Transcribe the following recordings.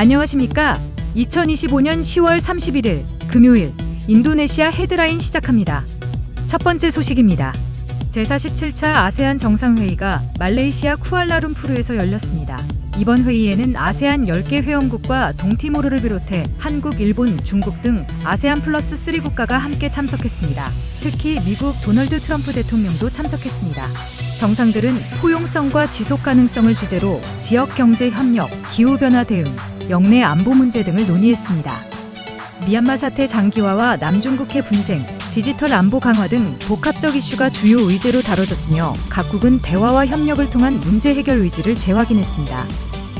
안녕하십니까? 2025년 10월 31일 금요일 인도네시아 헤드라인 시작합니다. 첫 번째 소식입니다. 제47차 아세안 정상회의가 말레이시아 쿠알라룸푸르에서 열렸습니다. 이번 회의에는 아세안 10개 회원국과 동티모르를 비롯해 한국, 일본, 중국 등 아세안 플러스 3국가가 함께 참석했습니다. 특히 미국 도널드 트럼프 대통령도 참석했습니다. 정상들은 포용성과 지속 가능성을 주제로 지역 경제 협력, 기후변화 대응, 영내 안보 문제 등을 논의했습니다. 미얀마 사태 장기화와 남중국해 분쟁, 디지털 안보 강화 등 복합적 이슈가 주요 의제로 다뤄졌으며 각국은 대화와 협력을 통한 문제 해결 의지를 재확인했습니다.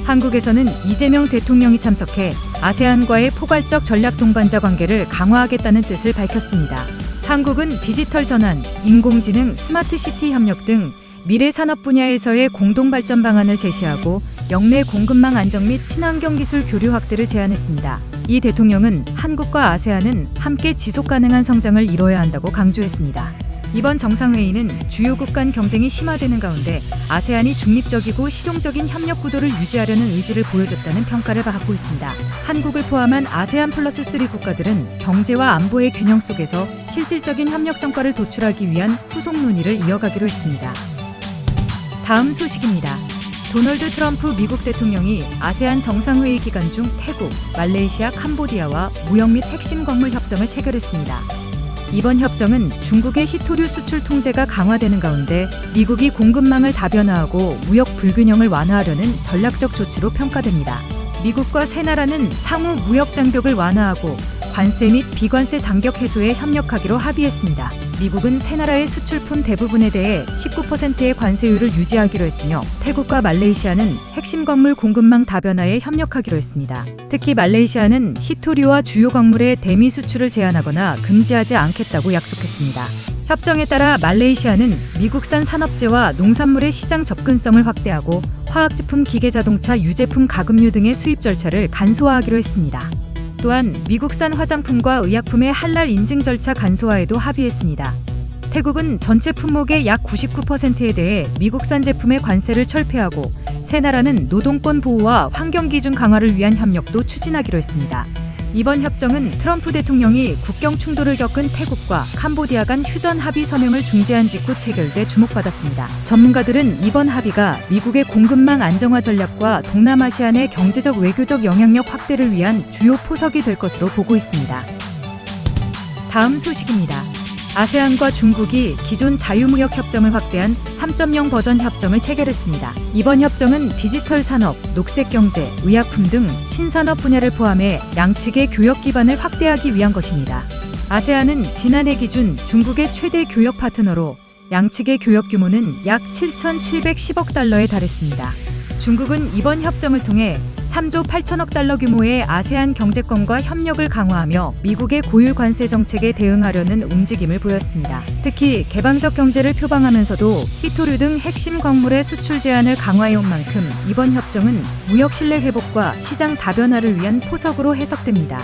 한국에서는 이재명 대통령이 참석해 아세안과의 포괄적 전략 동반자 관계를 강화하겠다는 뜻을 밝혔습니다. 한국은 디지털 전환, 인공지능, 스마트시티 협력 등 미래 산업 분야에서의 공동 발전 방안을 제시하고 영내 공급망 안정 및 친환경 기술 교류 확대를 제안했습니다. 이 대통령은 한국과 아세안은 함께 지속 가능한 성장을 이뤄야 한다고 강조했습니다. 이번 정상회의는 주요국 간 경쟁이 심화되는 가운데 아세안이 중립적이고 실용적인 협력 구도를 유지하려는 의지를 보여줬다는 평가를 받고 있습니다. 한국을 포함한 아세안 플러스 3 국가들은 경제와 안보의 균형 속에서 실질적인 협력 성과를 도출하기 위한 후속 논의를 이어가기로 했습니다. 다음 소식입니다. 도널드 트럼프 미국 대통령이 아세안 정상회의 기간 중 태국, 말레이시아, 캄보디아와 무역 및 핵심 광물 협정을 체결했습니다. 이번 협정은 중국의 희토류 수출 통제가 강화되는 가운데 미국이 공급망을 다변화하고 무역 불균형을 완화하려는 전략적 조치로 평가됩니다. 미국과 세 나라는 상호 무역 장벽을 완화하고 관세 및 비관세 장벽 해소에 협력하기로 합의했습니다. 미국은 세 나라의 수출품 대부분에 대해 19%의 관세율을 유지하기로 했으며 태국과 말레이시아는 핵심 광물 공급망 다변화에 협력하기로 했습니다. 특히 말레이시아는 희토류와 주요 광물의 대미 수출을 제한하거나 금지하지 않겠다고 약속했습니다. 협정에 따라 말레이시아는 미국산 산업재와 농산물의 시장 접근성을 확대하고 화학제품, 기계자동차, 유제품, 가금류 등의 수입 절차를 간소화하기로 했습니다. 또한 미국산 화장품과 의약품의 할랄 인증 절차 간소화에도 합의했습니다. 태국은 전체 품목의 약 99%에 대해 미국산 제품의 관세를 철폐하고 세 나라는 노동권 보호와 환경 기준 강화를 위한 협력도 추진하기로 했습니다. 이번 협정은 트럼프 대통령이 국경 충돌을 겪은 태국과 캄보디아 간 휴전 합의 서명을 중재한 직후 체결돼 주목받았습니다. 전문가들은 이번 합의가 미국의 공급망 안정화 전략과 동남아시아 내 경제적 외교적 영향력 확대를 위한 주요 포석이 될 것으로 보고 있습니다. 다음 소식입니다. 아세안과 중국이 기존 자유무역 협정을 확대한 3.0 버전 협정을 체결했습니다. 이번 협정은 디지털 산업, 녹색 경제, 의약품 등 신산업 분야를 포함해 양측의 교역 기반을 확대하기 위한 것입니다. 아세안은 지난해 기준 중국의 최대 교역 파트너로 양측의 교역 규모는 약 7,710억 달러에 달했습니다. 중국은 이번 협정을 통해 3조 8천억 달러 규모의 아세안 경제권과 협력을 강화하며 미국의 고율 관세 정책에 대응하려는 움직임을 보였습니다. 특히 개방적 경제를 표방하면서도 희토류 등 핵심 광물의 수출 제한을 강화해온 만큼 이번 협정은 무역 신뢰 회복과 시장 다변화를 위한 포석으로 해석됩니다.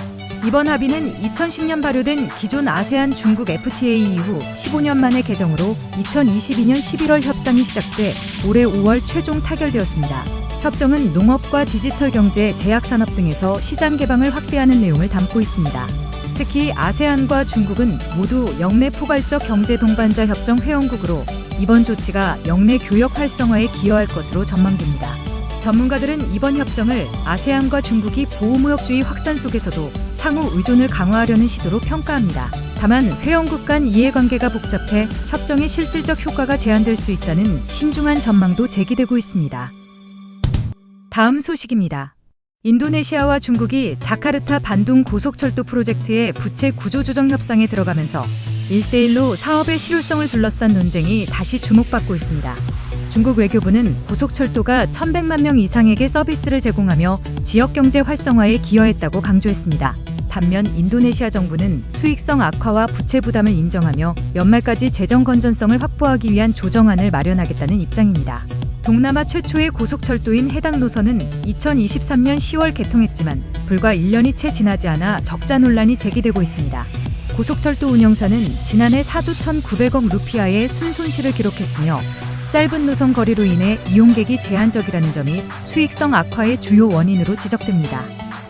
이번 합의는 2010년 발효된 기존 아세안 중국 FTA 이후 15년 만의 개정으로 2022년 11월 협상이 시작돼 올해 5월 최종 타결되었습니다. 협정은 농업과 디지털 경제, 제약산업 등에서 시장 개방을 확대하는 내용을 담고 있습니다. 특히 아세안과 중국은 모두 영내 포괄적 경제 동반자 협정 회원국으로 이번 조치가 영내 교역 활성화에 기여할 것으로 전망됩니다. 전문가들은 이번 협정을 아세안과 중국이 보호무역주의 확산 속에서도 상호 의존을 강화하려는 시도로 평가합니다. 다만 회원국 간 이해관계가 복잡해 협정의 실질적 효과가 제한될 수 있다는 신중한 전망도 제기되고 있습니다. 다음 소식입니다. 인도네시아와 중국이 자카르타 반둥 고속철도 프로젝트의 부채 구조조정 협상에 들어가면서 1대1로 사업의 실효성을 둘러싼 논쟁이 다시 주목받고 있습니다. 중국 외교부는 고속철도가 1,100만 명 이상에게 서비스를 제공하며 지역경제 활성화에 기여했다고 강조했습니다. 반면 인도네시아 정부는 수익성 악화와 부채 부담을 인정하며 연말까지 재정 건전성을 확보하기 위한 조정안을 마련하겠다는 입장입니다. 동남아 최초의 고속철도인 해당 노선은 2023년 10월 개통했지만 불과 1년이 채 지나지 않아 적자 논란이 제기되고 있습니다. 고속철도 운영사는 지난해 4조 1,900억 루피아의 순손실을 기록했으며 짧은 노선 거리로 인해 이용객이 제한적이라는 점이 수익성 악화의 주요 원인으로 지적됩니다.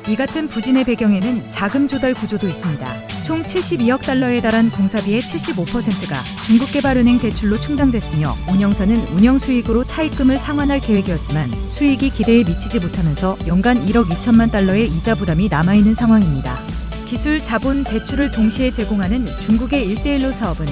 이 같은 부진의 배경에는 자금 조달 구조도 있습니다. 총 72억 달러에 달한 공사비의 75%가 중국개발은행 대출로 충당됐으며 운영사는 운영 수익으로 차입금을 상환할 계획이었지만 수익이 기대에 미치지 못하면서 연간 1억 2천만 달러의 이자 부담이 남아있는 상황입니다. 기술, 자본, 대출을 동시에 제공하는 중국의 1대1로 사업은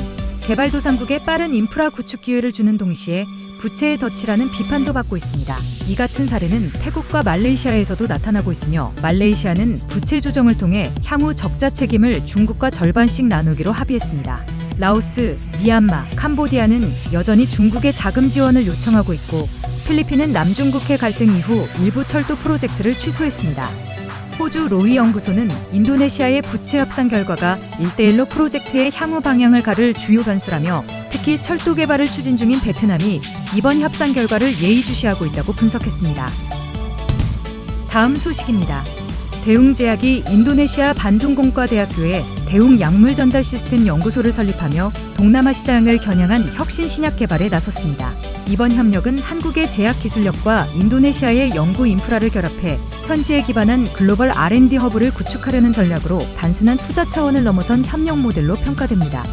개발도상국에 빠른 인프라 구축 기회를 주는 동시에 부채의 덫이라는 비판도 받고 있습니다. 이 같은 사례는 태국과 말레이시아에서도 나타나고 있으며 말레이시아는 부채 조정을 통해 향후 적자 책임을 중국과 절반씩 나누기로 합의했습니다. 라오스, 미얀마, 캄보디아는 여전히 중국의 자금 지원을 요청하고 있고 필리핀은 남중국해 갈등 이후 일부 철도 프로젝트를 취소했습니다. 호주 로이 연구소는 인도네시아의 부채 협상 결과가 1대1로 프로젝트의 향후 방향을 가를 주요 변수라며 특히 철도 개발을 추진 중인 베트남이 이번 협상 결과를 예의주시하고 있다고 분석했습니다. 다음 소식입니다. 대웅제약이 인도네시아 반둥공과대학교에 대웅 약물 전달 시스템 연구소를 설립하며 동남아 시장을 겨냥한 혁신 신약 개발에 나섰습니다. 이번 협력은 한국의 제약 기술력과 인도네시아의 연구 인프라를 결합해 현지에 기반한 글로벌 R&D 허브를 구축하려는 전략으로 단순한 투자 차원을 넘어선 협력 모델로 평가됩니다.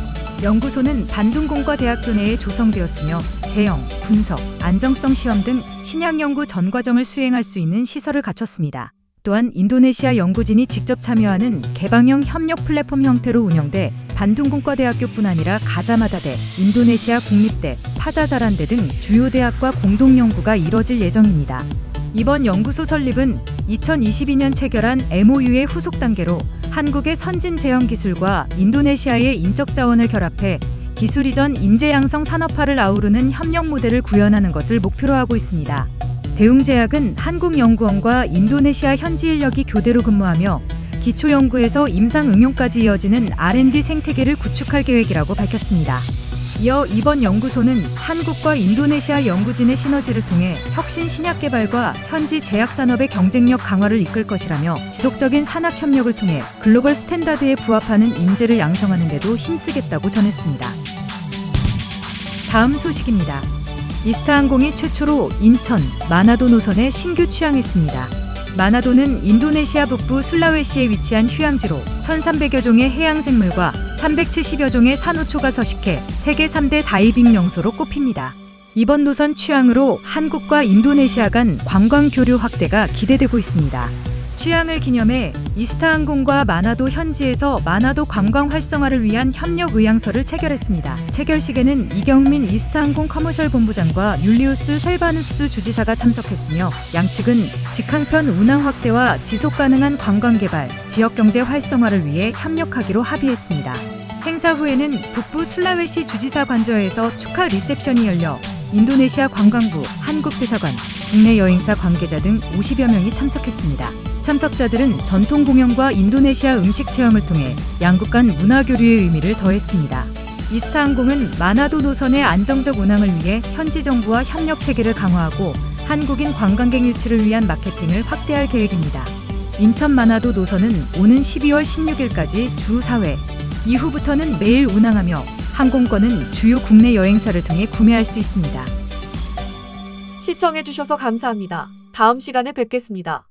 연구소는 반둥공과대학교 내에 조성되었으며 제형, 분석, 안정성 시험 등 신약 연구 전 과정을 수행할 수 있는 시설을 갖췄습니다. 또한 인도네시아 연구진이 직접 참여하는 개방형 협력 플랫폼 형태로 운영돼 반둥공과대학교뿐 아니라 가자마다대, 인도네시아 국립대, 파자자란대 등 주요 대학과 공동 연구가 이뤄질 예정입니다. 이번 연구소 설립은 2022년 체결한 MOU의 후속 단계로 한국의 선진 제형 기술과 인도네시아의 인적 자원을 결합해 기술 이전 인재 양성 산업화를 아우르는 협력 모델을 구현하는 것을 목표로 하고 있습니다. 대웅제약은 한국연구원과 인도네시아 현지 인력이 교대로 근무하며 기초연구에서 임상응용까지 이어지는 R&D 생태계를 구축할 계획이라고 밝혔습니다. 이어 이번 연구소는 한국과 인도네시아 연구진의 시너지를 통해 혁신 신약 개발과 현지 제약 산업의 경쟁력 강화를 이끌 것이라며 지속적인 산학 협력을 통해 글로벌 스탠다드에 부합하는 인재를 양성하는 데도 힘쓰겠다고 전했습니다. 다음 소식입니다. 이스타항공이 최초로 인천, 마나도 노선에 신규 취항했습니다. 마나도는 인도네시아 북부 술라웨시에 위치한 휴양지로 1,300여 종의 해양생물과 370여 종의 산호초가 서식해 세계 3대 다이빙 명소로 꼽힙니다. 이번 노선 취항으로 한국과 인도네시아 간 관광 교류 확대가 기대되고 있습니다. 취항을 기념해 이스타항공과 마나도 현지에서 마나도 관광 활성화를 위한 협력 의향서를 체결했습니다. 체결식에는 이경민 이스타항공 커머셜 본부장과 율리우스 셀바누스 주지사가 참석했으며 양측은 직항편 운항 확대와 지속 가능한 관광 개발, 지역 경제 활성화를 위해 협력하기로 합의했습니다. 행사 후에는 북부 술라웨시 주지사 관저에서 축하 리셉션이 열려 인도네시아 관광부, 한국대사관, 국내 여행사 관계자 등 50여 명이 참석했습니다. 참석자들은 전통 공연과 인도네시아 음식 체험을 통해 양국 간 문화 교류의 의미를 더했습니다. 이스타항공은 마나도 노선의 안정적 운항을 위해 현지 정부와 협력 체계를 강화하고 한국인 관광객 유치를 위한 마케팅을 확대할 계획입니다. 인천 마나도 노선은 오는 12월 16일까지 주 4회, 이후부터는 매일 운항하며 항공권은 주요 국내 여행사를 통해 구매할 수 있습니다. 시청해주셔서 감사합니다. 다음 시간에 뵙겠습니다.